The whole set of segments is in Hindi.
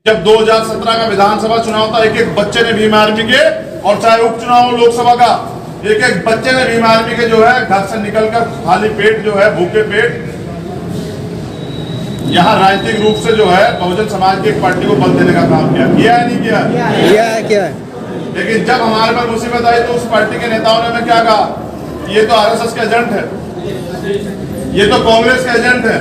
जब 2017 का विधानसभा चुनाव था, एक एक बच्चे ने भीम आर्मी के, और चाहे उपचुनाव हो लोकसभा का, एक एक बच्चे ने भीम आर्मी के जो है घर से निकलकर खाली पेट जो है, भूखे पेट यहाँ राजनीतिक रूप से जो है बहुजन समाज की एक पार्टी को बल देने का काम किया है नहीं किया है। लेकिन जब हमारे पर मुसीबत आई तो उस पार्टी के नेताओं ने हमें क्या कहा, ये तो आरएसएस के एजेंट है, ये तो कांग्रेस के एजेंट है,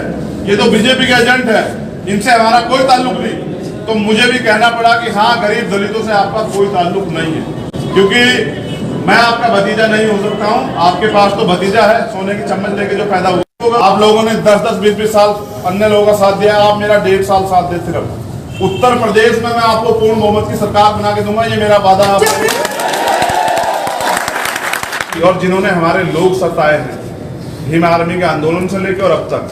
ये तो बीजेपी के एजेंट है, इनसे हमारा कोई ताल्लुक नहीं। तो मुझे भी कहना पड़ा कि हाँ, गरीब दलितों से आपका कोई ताल्लुक नहीं है, क्योंकि मैं आपका भतीजा नहीं हो सकता हूँ। आपके पास तो भतीजा है, सोने की चम्मच लेके जो पैदा हुआ। आप लोगों ने 10-10, 20-20 साल अन्य लोगों का साथ दिया, आप मेरा 1.5 साल साथ दे। सिर्फ उत्तर प्रदेश में मैं आपको पूर्ण बहुमत की सरकार बना के दूंगा, ये मेरा वादा है। और जिन्होंने हमारे लोग सताए हैं भीम आर्मी के आंदोलन से लेकर और अब तक,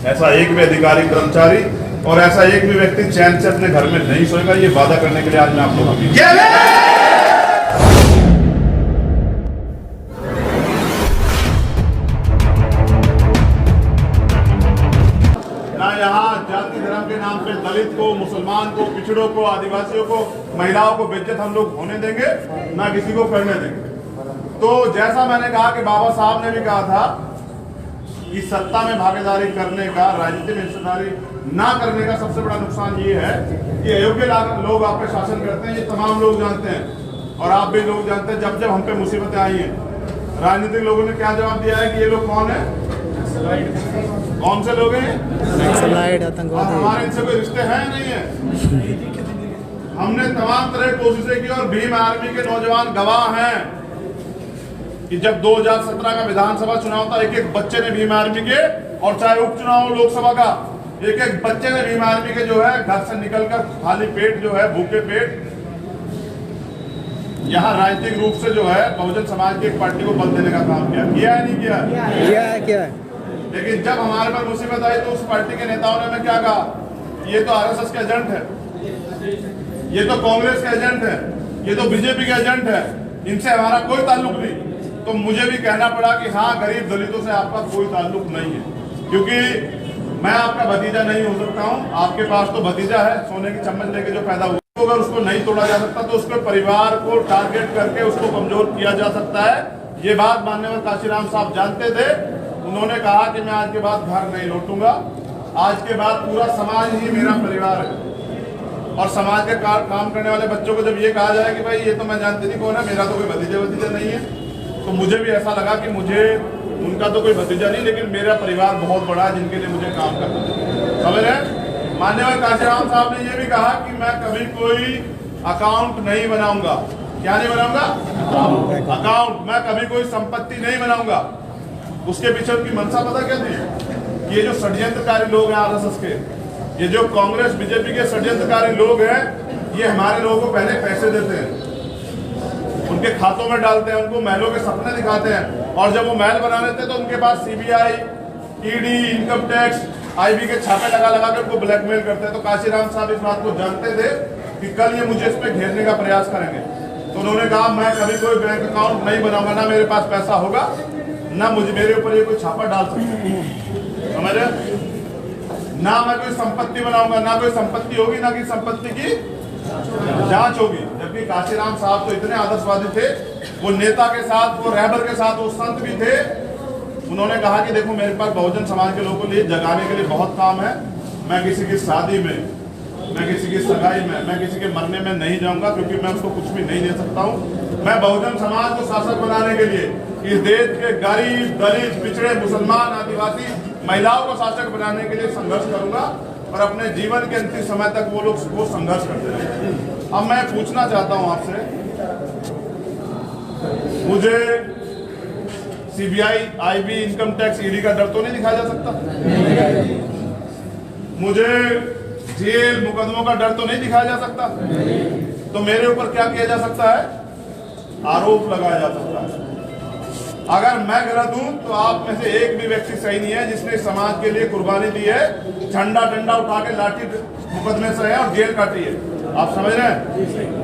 ऐसा एक भी अधिकारी, कर्मचारी और ऐसा एक भी व्यक्ति चैन से अपने घर में नहीं सोएगा, ये वादा करने के लिए आज मैं आप लोगों को जाति धर्म के नाम पे दलित को, मुसलमान को, पिछड़ों को, आदिवासियों को, महिलाओं को बेइज्जत हम लोग होने देंगे, ना किसी को करने देंगे। तो जैसा मैंने कहा कि बाबा साहब ने भी कहा था कि सत्ता में भागीदारी करने का, राजनीति में हिस्सेदारी ना करने का सबसे बड़ा नुकसान ये है कि अयोग्य लोग आप पे शासन करते हैं। ये तमाम लोग जानते हैं और आप भी लोग जानते हैं। जब जब हम पे मुसीबतें आई हैं, राजनीतिक लोगों ने क्या जवाब दिया है कि ये लोग कौन है, कौन से लोग हैं, आतंकवादी, हमारे इनसे कोई रिश्ते हैं नहीं है। हमने तमाम तरह की कोशिशें की और भीम आर्मी के नौजवान गवाह हैं कि जब 2017 का विधानसभा चुनाव था, एक एक बच्चे ने भीम आर्मी के, और चाहे उपचुनाव हो लोकसभा का, एक एक बच्चे ने भीम आर्मी के जो है घर से निकलकर खाली पेट जो है, भूखे पेट यहाँ राजनीतिक रूप से जो है बहुजन समाज की एक पार्टी को बल देने का काम किया है नहीं किया है। लेकिन जब हमारे पर मुसीबत आई तो उस पार्टी के नेताओं ने हमें क्या कहा, ये तो आरएसएस के एजेंट है, ये तो कांग्रेस के एजेंट है, ये तो बीजेपी के एजेंट है, इनसे हमारा कोई ताल्लुक नहीं। तो मुझे भी कहना पड़ा कि हाँ, गरीब दलितों से आपका कोई ताल्लुक नहीं है, क्योंकि मैं आपका भतीजा नहीं हो सकता हूँ। आपके पास तो भतीजा है, सोने की चम्मच लेके जो पैदा हुआ। अगर उसको नहीं तोड़ा जा सकता तो उसके परिवार को टारगेट करके उसको कमजोर किया जा सकता है। ये बात माननीय काशीराम साहब जानते थे। उन्होंने कहा कि मैं आज के बाद घर नहीं लौटूंगा, आज के बाद पूरा समाज ही मेरा परिवार है। और समाज के काम करने वाले बच्चों को जब ये कहा जाए कि भाई ये तो मैं जानती नहीं कौन है, मेरा तो कोई भतीजा नहीं है, तो मुझे भी ऐसा लगा कि मुझे उनका तो कोई भतीजा नहीं, लेकिन मेरा परिवार बहुत बड़ा है जिनके लिए मुझे काम करना है। समझ रहे? माननीय काशीराम साहब ने ये भी कहा कि मैं कभी कोई अकाउंट नहीं बनाऊंगा। क्या नहीं बनाऊंगा? अकाउंट। मैं कभी कोई संपत्ति नहीं बनाऊंगा। उसके पीछे उनकी मंशा पता क्या थी? ये जो षड्यंत्रकारी लोग हैं आरएसएस के, ये जो कांग्रेस बीजेपी के षड्यंत्रकारी लोग हैं, ये हमारे लोगों को पहले पैसे देते हैं, उनके खातों में डालते हैं, उनको महलों के सपने दिखाते हैं, और जब वो महल बना लेते तो उनके पास CBI, ED, income tax, IB के छापे लगा लगा कर उनको ब्लैकमेल करते हैं। तो काशीराम साहब इस बात को जानते थे कि कल ये मुझे इस पे घेरने का प्रयास करेंगे, तो उन्होंने कहा मैं कभी कोई बैंक अकाउंट नहीं बनाऊंगा, ना मेरे पास पैसा होगा, ना मुझे मेरे ऊपर ये कोई छापा डाल सकते। समझ रहे? ना मैं कोई संपत्ति बनाऊंगा, ना कोई संपत्ति होगी, ना कि संपत्ति की जांच होगी। जबकि काशीराम साहब तो इतने आदर्शवादी थे, वो नेता के साथ, वो रहबर के साथ, वो संत भी थे। उन्होंने कहा कि देखो, मेरे पास बहुजन समाज के लोगों को लिए जगाने के लिए बहुत काम है, मैं किसी की शादी में, मैं किसी की सगाई में, मैं किसी के मरने में नहीं जाऊंगा, क्योंकि मैं उसको कुछ भी नहीं दे सकता हूँ। मैं बहुजन समाज को शासक बनाने के लिए इस देश के गरीब, दलित, पिछड़े, मुसलमान, आदिवासी, महिलाओं को शासक बनाने के लिए संघर्ष करूंगा, और अपने जीवन के अंतिम समय तक वो लोग वो संघर्ष करते रहे। अब मैं पूछना चाहता हूं आपसे, मुझे CBI, IB, income tax, ED का डर तो नहीं दिखाया जा सकता? मुझे जेल, मुकदमों का डर तो नहीं दिखाया जा सकता? तो मेरे ऊपर क्या किया जा सकता है? आरोप लगाया जा सकता है। अगर मैं गलत हूं तो आप में से एक भी व्यक्ति सही नहीं है जिसने समाज के लिए कुर्बानी दी है, झंडा डंडा उठा के लाठी मुकदमे से है और जेल काटी है। आप समझ रहे हैं?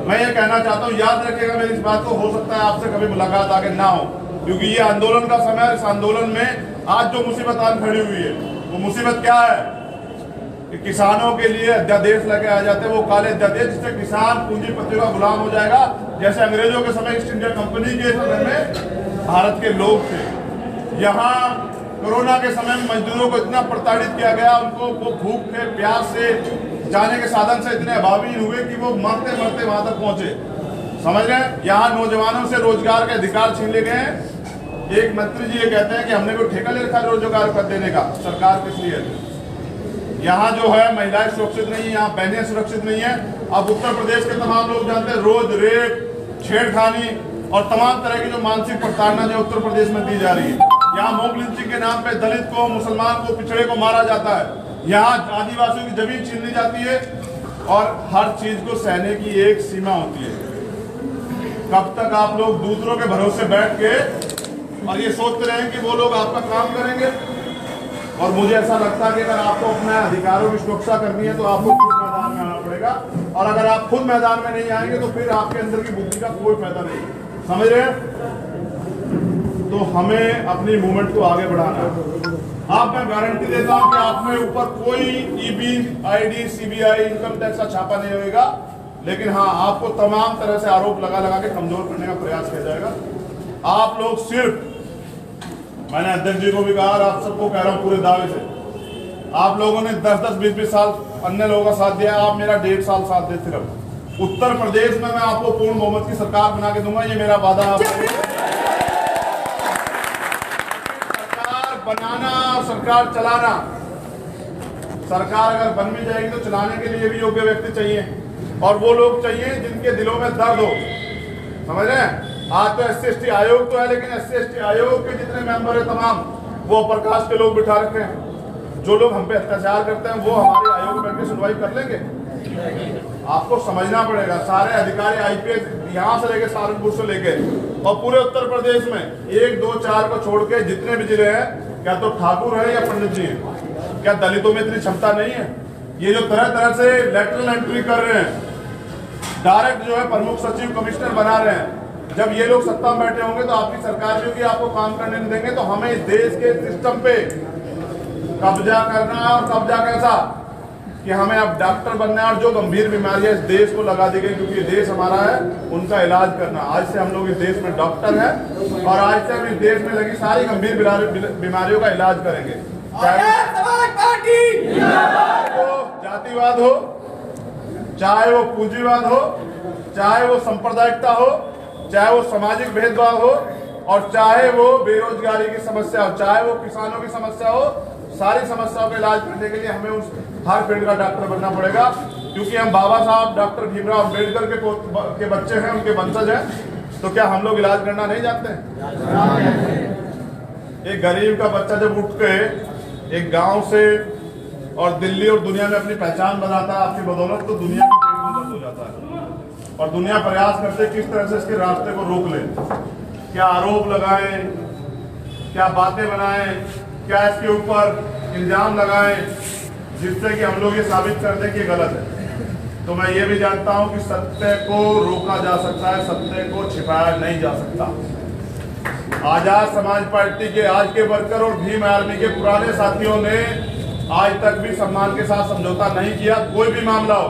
मैं ये कहना चाहता हूं, याद रखिएगा मेरी इस बात को। हो सकता है आपसे कभी मुलाकात आगे ना हो, क्योंकि ये आंदोलन का समय है। इस आंदोलन में आज जो मुसीबत आन खड़ी हुई है, वो मुसीबत क्या है? कि किसानों के लिए अध्यादेश लेके आ जाते हैं, वो काले अध्यादेश जिससे किसान पूंजीपतियों का गुलाम हो जाएगा, जैसे अंग्रेजों के समय ईस्ट इंडिया कंपनी के समय में भारत के लोग थे। यहाँ कोरोना के समय में मजदूरों को इतना प्रताड़ित किया गया, उनको वो भूख से प्यास से जाने के साधन से इतने अभावी हुए कि वो मरते मरते वहां तक पहुंचे। समझ रहे हैं? यहाँ नौजवानों से रोजगार के अधिकार छीन ले गए हैं। एक मंत्री जी ये कहते हैं कि हमने कोई ठेका ले रखा रोजगार कर देने का, सरकार किस लिए? यहाँ जो है महिलाएं सुरक्षित नहीं है, यहाँ बहनें सुरक्षित नहीं है। अब उत्तर प्रदेश के तमाम लोग जानते हैं रोज रेप, छेड़खानी और तमाम तरह की जो मानसिक प्रताड़ना जो उत्तर प्रदेश में दी जा रही है। यहाँ मॉब लिंचिंग के नाम पे दलित को, मुसलमान को, पिछड़े को मारा जाता है। यहाँ आदिवासियों की जमीन छीन ली जाती है और हर चीज को सहने की एक सीमा होती है। कब तक आप लोग दूसरों के भरोसे बैठ के और ये सोचते रहे कि वो लोग आपका काम करेंगे? और मुझे ऐसा लगता है कि अगर आपको अपने अधिकारों की सुरक्षा करनी है तो आपको खुद मैदान में आना पड़ेगा, और अगर आप खुद मैदान में नहीं आएंगे तो फिर आपके अंदर की बुद्धि का कोई फायदा नहीं। समझ रहे हैं? तो हमें अपनी मूवमेंट को आगे बढ़ाना है। आप मैं गारंटी देता हूं कि आप में ऊपर कोई EB, ID, CBI, income tax का छापा नहीं होगा, लेकिन हाँ आपको तमाम तरह से आरोप लगा लगा के कमजोर करने का प्रयास किया जाएगा। आप लोग सिर्फ, मैंने अध्यक्ष जी को भी कहा और आप सबको कह रहा हूं पूरे दावे से, आप लोगों ने 10-10, 20-20 साल अन्य लोगों का साथ दिया, आप मेरा 1.5 साल साथ दे। सिर्फ उत्तर प्रदेश में मैं आपको पूर्ण बहुमत की सरकार बना के दूंगा, ये मेरा वादा है। बनाना और सरकार चलाना, सरकार अगर बन भी जाएगी तो चलाने के लिए भी योग्य व्यक्ति चाहिए, और वो लोग चाहिए जिनके दिलों में दर्द हो। समझ रहे हैं? आज तो SC/ST आयोग तो है, लेकिन SC/ST आयोग के जितने मेंबर है तमाम वो अपर कास्ट के लोग बिठा रखे हैं। जो लोग हम पे अत्याचार करते हैं वो हमारे आयोग में बैठ के सुनवाई कर लेंगे? आपको समझना पड़ेगा, सारे अधिकारी IPS यहाँ से लेके सहारनपुर से लेके और पूरे उत्तर प्रदेश में 1, 2, 4 को छोड़ के जितने भी जिले हैं, क्या तो ठाकुर है या पंडित जी है? क्या दलितों में इतनी क्षमता नहीं है? ये जो तरह तरह से लेटरल एंट्री कर रहे हैं, डायरेक्ट जो है प्रमुख सचिव, कमिश्नर बना रहे हैं, जब ये लोग सत्ता में बैठे होंगे तो आपकी सरकार भी होगी, आपको काम करने नहीं देंगे। तो हमें इस देश के सिस्टम पे कब्जा करना है, और कब्जा कैसा कि हमें अब डॉक्टर बनना है, और जो गंभीर बीमारियां इस देश को लगा दी गई क्योंकि ये देश हमारा है, उनका इलाज करना। आज से हम लोग इस देश में डॉक्टर हैं और आज से हम इस देश में लगी सारी गंभीर बीमारियों का इलाज करेंगे। चाहे वो जातिवाद हो, चाहे वो पूंजीवाद हो, चाहे वो सांप्रदायिकता हो, चाहे वो सामाजिक भेदभाव हो, और चाहे वो बेरोजगारी की समस्या हो, चाहे वो किसानों की समस्या हो, सारी समस्याओं का इलाज करने के लिए हमें उस हर फील्ड का डॉक्टर बनना पड़ेगा। क्योंकि हम बाबा साहब डॉक्टर भीमराव अम्बेडकर के बच्चे हैं, उनके वंशज हैं, तो क्या हम लोग इलाज करना नहीं जानते हैं? एक गरीब का बच्चा जब उठ के एक गांव से और दिल्ली और दुनिया में अपनी पहचान बनाता है आपकी बदौलत, तो दुनिया की पेट में दर्द हो जाता है। और दुनिया प्रयास करते किस तरह से इसके रास्ते को रोक ले, क्या आरोप लगाएं, क्या बातें बनाएं, क्या इसके ऊपर इल्जाम लगाएं, जिससे कि हम लोग ये साबित कर दें कि गलत है। तो मैं ये भी जानता हूं कि सत्य को रोका जा सकता है, सत्य को छिपाया नहीं जा सकता। आजाद समाज पार्टी के आज के वर्कर और भीम आर्मी के पुराने साथियों ने आज तक भी सम्मान के साथ समझौता नहीं किया। कोई भी मामला हो,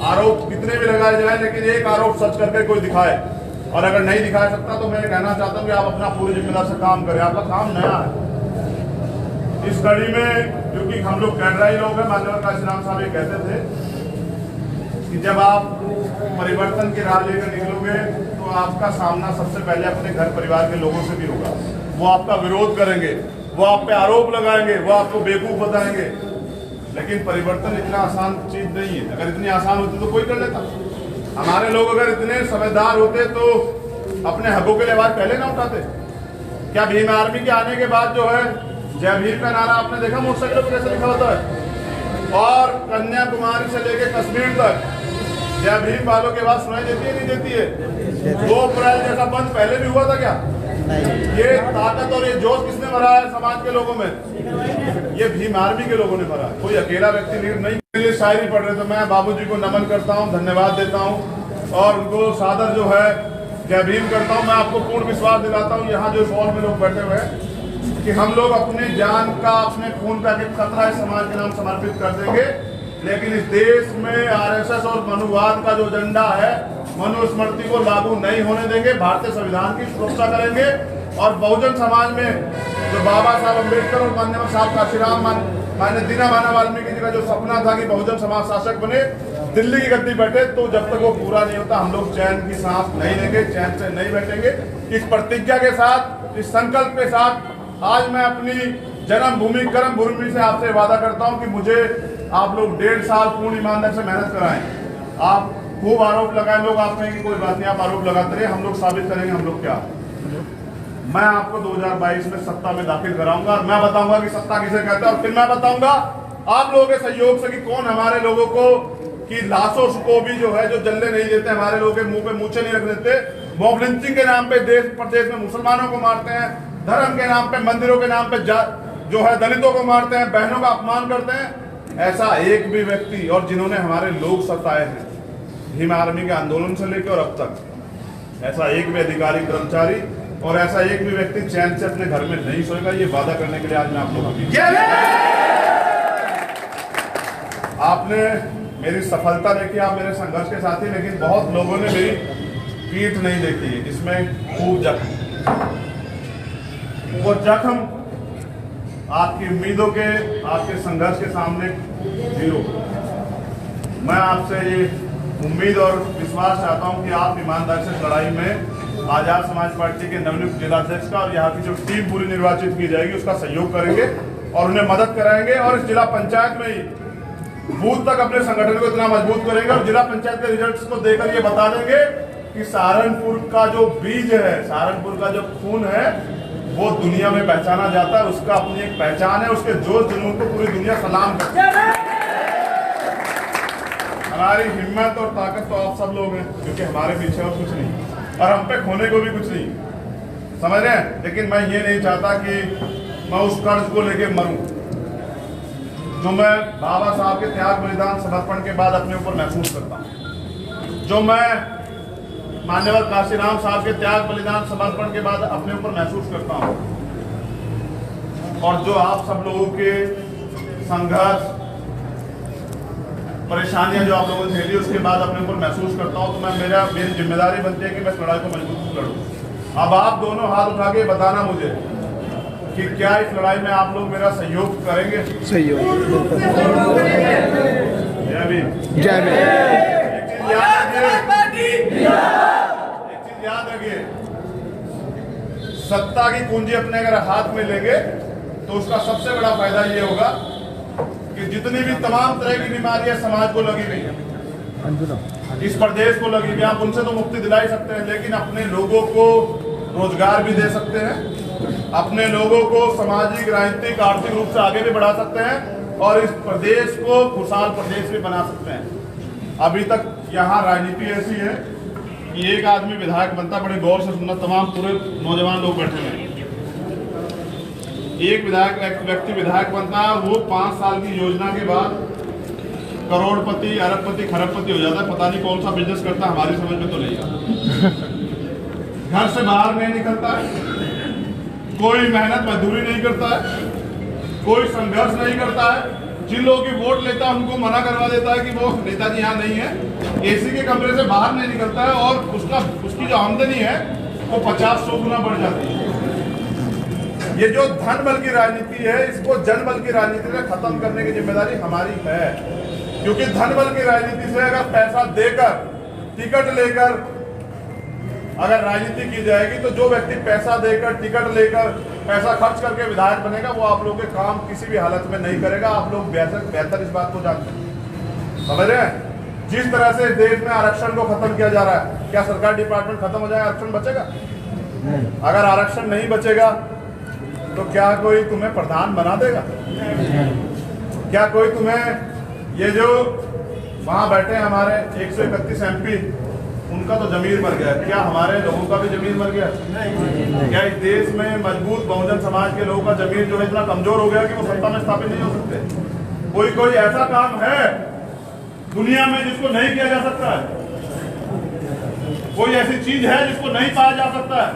आरोप कितने भी लगाए जाए, लेकिन एक आरोप सच करके कोई दिखाए, और अगर नहीं दिखा सकता तो मैं कहना चाहता हूं कि आप अपना पूरी जिम्मेदारी से काम करें। आपका काम नया है इस कड़ी में, क्योंकि हम लोग कैडराई लोग हैं। मान्यवर काशीराम साहब ये कहते थे कि जब आप परिवर्तन की राह लेकर निकलोगे तो आपका सामना सबसे पहले अपने घर परिवार के लोगों से भी होगा। वो आपका विरोध करेंगे, वो आप पे आरोप लगाएंगे, वो आपको बेवकूफ बताएंगे, लेकिन परिवर्तन इतना आसान चीज नहीं है। अगर इतनी आसान होती तो कोई कर लेता। हमारे लोग अगर इतने समझदार होते तो अपने हकों के लिए आवाज पहले ना उठाते। क्या भीम आर्मी के आने के बाद जो है जय भीम का नारा आपने देखा मोटरसाइकिलों पर कैसे लिखा होता है, और कन्याकुमारी से लेकर कश्मीर तक जय भीम वालों के बाद सुनाई देती है नहीं देती है? 2 अप्रैल जैसा बंद पहले भी हुआ था क्या? ये ताकत और ये जोश किसने भरा है समाज के लोगों में? ये भीम आर्मी के लोगों ने भरा। कोई अकेला व्यक्ति लीड नहीं। ये शायरी पढ़ रहे थे, मैं बाबूजी को नमन करता हूँ, धन्यवाद देता हूँ और उनको सादर जो है जय भीम करता हूँ। मैं आपको पूर्ण विश्वास दिलाता हूँ, यहाँ जो हॉल में लोग बैठे हुए हैं कि हम लोग अपनी जान का, अपने खून का खतरा इस समाज के नाम समर्पित कर देंगे, लेकिन इस देश में आरएसएस और मनुवाद का जो एजेंडा है, मनुस्मृति को लागू नहीं होने देंगे। भारतीय संविधान की सुरक्षा करेंगे और बहुजन समाज में जो बाबा साहब अम्बेडकर और माननीय साहब काशीराम मान्य दीना माना वाल्मीकि जी का जो सपना था कि बहुजन समाज शासक बने, दिल्ली की गद्दी बैठे, तो जब तक वो पूरा नहीं होता हम लोग चैन की सांस नहीं लेंगे, चैन से नहीं बैठेंगे। इस प्रतिज्ञा के साथ, इस संकल्प के साथ आज मैं अपनी जन्मभूमि कर्म भूमि से आपसे वादा करता हूं कि मुझे आप लोग 1.5 साल पूर्ण ईमानदारी से मेहनत कराएं। आप खूब आरोप लगाए, लोग आप कहेंगे कोई बात नहीं, आप आरोप लगाते रहे, हम लोग साबित करेंगे हम लोग क्या। मैं आपको 2022 में सत्ता में दाखिल कराऊंगा और मैं बताऊंगा कि सत्ता किसे कहते हैं, और फिर मैं बताऊंगा आप लोगों के सहयोग से कि कौन हमारे लोगों को की लाशों को भी जो है जो जलने नहीं देते, हमारे लोगों के मुंह पे मूछे नहीं रख देते, मॉब लिंचिंग के नाम पे देश प्रदेश में मुसलमानों को मारते हैं, धर्म के नाम पे, मंदिरों के नाम पे जो है दलितों को मारते हैं, बहनों का अपमान करते हैं। ऐसा एक भी व्यक्ति, और जिन्होंने हमारे लोग सताए हैं भीम आर्मी के आंदोलन से लेकर और अब तक, ऐसा एक भी अधिकारी कर्मचारी और ऐसा एक भी व्यक्ति चैन से अपने घर में नहीं सोएगा। ये वादा करने के लिए आज मैं आप लोगों की, आपने मेरी सफलता देखी, आप मेरे संघर्ष के साथी, लेकिन बहुत लोगों ने मेरी पीठ नहीं देखी है, जिसमें खूब जख्म, वो जख्म आपकी उम्मीदों के, आपके संघर्ष के सामने जीरो। मैं आपसे ये उम्मीद और विश्वास चाहता हूं कि आप ईमानदारी से लड़ाई में आजाद समाज पार्टी के नवनियुक्त जिलाध्यक्ष का और यहाँ की जो टीम पूरी निर्वाचित की जाएगी उसका सहयोग करेंगे और उन्हें मदद कराएंगे, और इस जिला पंचायत में ही बूथ तक अपने संगठन को इतना मजबूत करेंगे और जिला पंचायत के रिजल्ट्स को देकर ये बता देंगे कि सहारनपुर का जो बीज है, सहारनपुर का जो खून है, वो दुनिया में पहचाना जाता है, उसका अपनी एक पहचान है, उसके जोश जुनून को पूरी दुनिया सलाम करती है। हमारी हिम्मत और ताकत तो आप सब लोग हैं, क्योंकि हमारे पीछे और कुछ नहीं और हम पे खोने को भी कुछ नहीं, समझ रहे हैं। लेकिन मैं ये नहीं चाहता कि मैं उस कर्ज को लेके मरूं जो मैं बाबा साहब के त्याग बलिदान समर्पण के बाद अपने ऊपर महसूस करता हूं, जो मैं मान्यवर काशीराम साहब के त्याग बलिदान समर्पण के बाद अपने ऊपर महसूस करता हूं, और जो आप सब लोगों के संघर्ष, परेशानियां जो आप लोगों ने झेली उसके बाद अपने ऊपर महसूस करता हूं, तो मैं मेरी जिम्मेदारी बनती है कि मैं इस लड़ाई को मजबूत लड़ूं। अब आप दोनों हाथ उठा के बताना मुझे कि क्या इस लड़ाई में आप लोग मेरा सहयोग करेंगे? सहयोग जय भीम। एक चीज याद रखिए, सत्ता की कुंजी अपने अगर हाथ में लेंगे तो उसका सबसे बड़ा फायदा ये होगा कि जितनी भी तमाम तरह की बीमारियां समाज को लगी हुई है, इस प्रदेश को लगी हुई, आप उनसे तो मुक्ति दिला ही सकते हैं, लेकिन अपने लोगों को रोजगार भी दे सकते हैं, अपने लोगों को सामाजिक, राजनीतिक, आर्थिक रूप से आगे भी बढ़ा सकते हैं और इस प्रदेश को खुशहाल प्रदेश भी बना सकते हैं। अभी तक यहाँ राजनीति ऐसी है कि एक आदमी विधायक बनता, बड़े गौर से सुनना, तमाम पूरे नौजवान लोग बैठे हैं, एक व्यक्ति विधायक बनता है, वो 5 साल की योजना के बाद करोड़पति, अरबपति, खरबपति हो जाता है, पता नहीं कौन सा बिजनेस करता है, हमारी समझ में तो नहीं आता। घर से बाहर नहीं निकलता है, कोई मेहनत मजदूरी नहीं करता है, कोई संघर्ष नहीं करता है, जिन लोगों की वोट लेता है उनको मना करवा देता है कि वो नेताजी यहाँ नहीं है, एसी के कमरे से बाहर नहीं निकलता है, और उसकी जो आमदनी है वो 50-100 गुना बढ़ जाती है। ये जो धन बल की राजनीति है, इसको जन बल की राजनीति से खत्म करने की जिम्मेदारी हमारी है, क्योंकि धन बल की राजनीति से अगर पैसा देकर, टिकट लेकर अगर राजनीति की जाएगी तो जो व्यक्ति पैसा देकर, टिकट लेकर, पैसा खर्च करके विधायक बनेगा, वो आप लोगों के काम किसी भी हालत में नहीं करेगा। आप लोग बेहतर इस बात को जानते हैं, समझ रहे हैं। जिस तरह से देश में आरक्षण को खत्म किया जा रहा है, क्या सरकार डिपार्टमेंट खत्म हो जाएगा, आरक्षण बचेगा? अगर आरक्षण नहीं बचेगा तो क्या कोई तुम्हें प्रधान बना देगा? क्या कोई तुम्हें, ये जो वहां बैठे हैं हमारे 131 MP, उनका तो जमीर मर गया, क्या हमारे लोगों का भी जमीर मर गया? क्या इस देश में मजबूत बहुजन समाज के लोगों का जमीर जो है इतना कमजोर हो गया कि वो सत्ता में स्थापित नहीं हो सकते? कोई ऐसा काम है दुनिया में जिसको नहीं किया जा सकता है? कोई ऐसी चीज है जिसको नहीं पाया जा सकता है?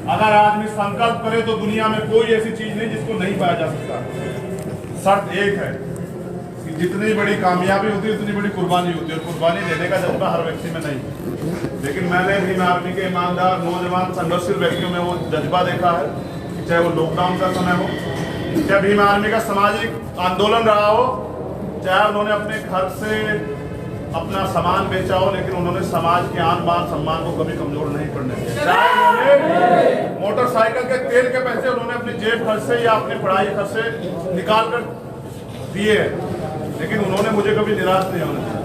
अगर आदमी संकल्प करे तो दुनिया में कोई ऐसी चीज नहीं जिसको नहीं पाया जा सकता। शर्त एक है कि जितनी बड़ी कामयाबी होती है उतनी बड़ी कुर्बानी होती है, और कुर्बानी देने का जज्बा हर व्यक्ति में नहीं। लेकिन मैंने भीम आर्मी के ईमानदार नौजवान संघर्षशील व्यक्तियों में वो जज्बा देखा है, चाहे वो लॉकडाउन का समय हो, चाहे भीम आर्मी का सामाजिक आंदोलन रहा हो, चाहे उन्होंने अपने घर से अपना सामान बेचा हो, लेकिन उन्होंने समाज के आन बान सम्मान को कभी कमजोर नहीं पड़ने दिया। चाहे उन्होंने मोटरसाइकिल के तेल के पैसे उन्होंने अपनी जेब खर्च से या अपनी पढ़ाई खर्च से निकाल कर दिए, लेकिन उन्होंने मुझे कभी निराश नहीं होने दिया।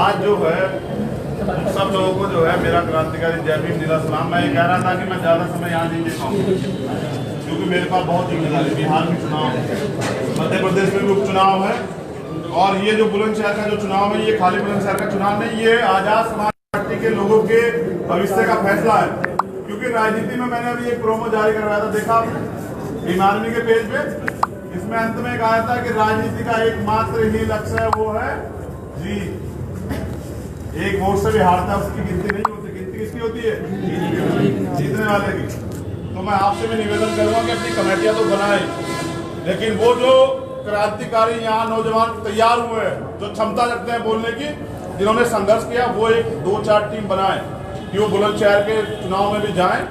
आज जो है सब लोगों को जो है मेरा क्रांतिकारी जय भीम जिला सलाम। मैं ये कह रहा था कि मैं ज्यादा समय यहाँ नहीं दे पाऊंगा क्योंकि मेरे पास बहुत जिम्मेदारी, बिहार में चुनाव है, मध्य प्रदेश में भी उपचुनाव है, और ये जो बुलंदशहर का जो चुनाव है ये खाली बुलंदशहर का चुनाव नहीं, ये आजाद समाज पार्टी के लोगों के भविष्य का फैसला है। क्योंकि राजनीति में मैंने अभी एक प्रोमो जारी करवाया था, देखा भीम आर्मी के पेज पे, इसमें अंत में कहा था कि राजनीति का एकमात्र ही लक्ष्य है वो है जीत। एक वोट से भी हारता है उसकी गिनती नहीं होती, गिनती किसकी होती है? जीतने वाले की। तो मैं आपसे भी निवेदन करूंगा कि अपनी कमेटियां तो बनाए, लेकिन वो जो क्रांतिकारी यहाँ नौजवान तैयार हुए हैं जो क्षमता रखते हैं बोलने की, जिन्होंने संघर्ष किया, वो एक 2-4 टीम बनाए कि वो बुलंदशहर के चुनाव में भी जाएं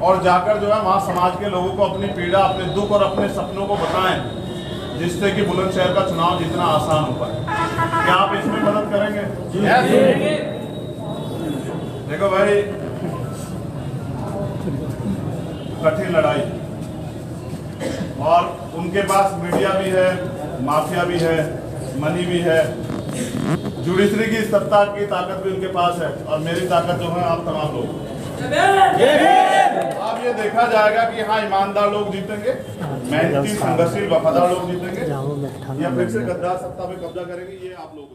और जाकर जो है वहाँ समाज के लोगों को अपनी पीड़ा, अपने दुख और अपने सपनों को बताएं, जिससे कि बुलंदशहर का चुनाव जितना आसान हो पाए। क्या आप इसमें मदद करेंगे? देखो भाई, कठिन लड़ाई, और उनके पास मीडिया भी है, माफिया भी है, मनी भी है, जुडिशरी की सत्ता की ताकत भी उनके पास है, और मेरी ताकत जो है आप तमाम लोग। अब ये देखा जाएगा कि हाँ ईमानदार लोग जीतेंगे, मेहनती संघर्षशील वफादार लोग जीतेंगे, या फिर से गद्दार सत्ता पे कब्जा करेंगे, ये आप लोग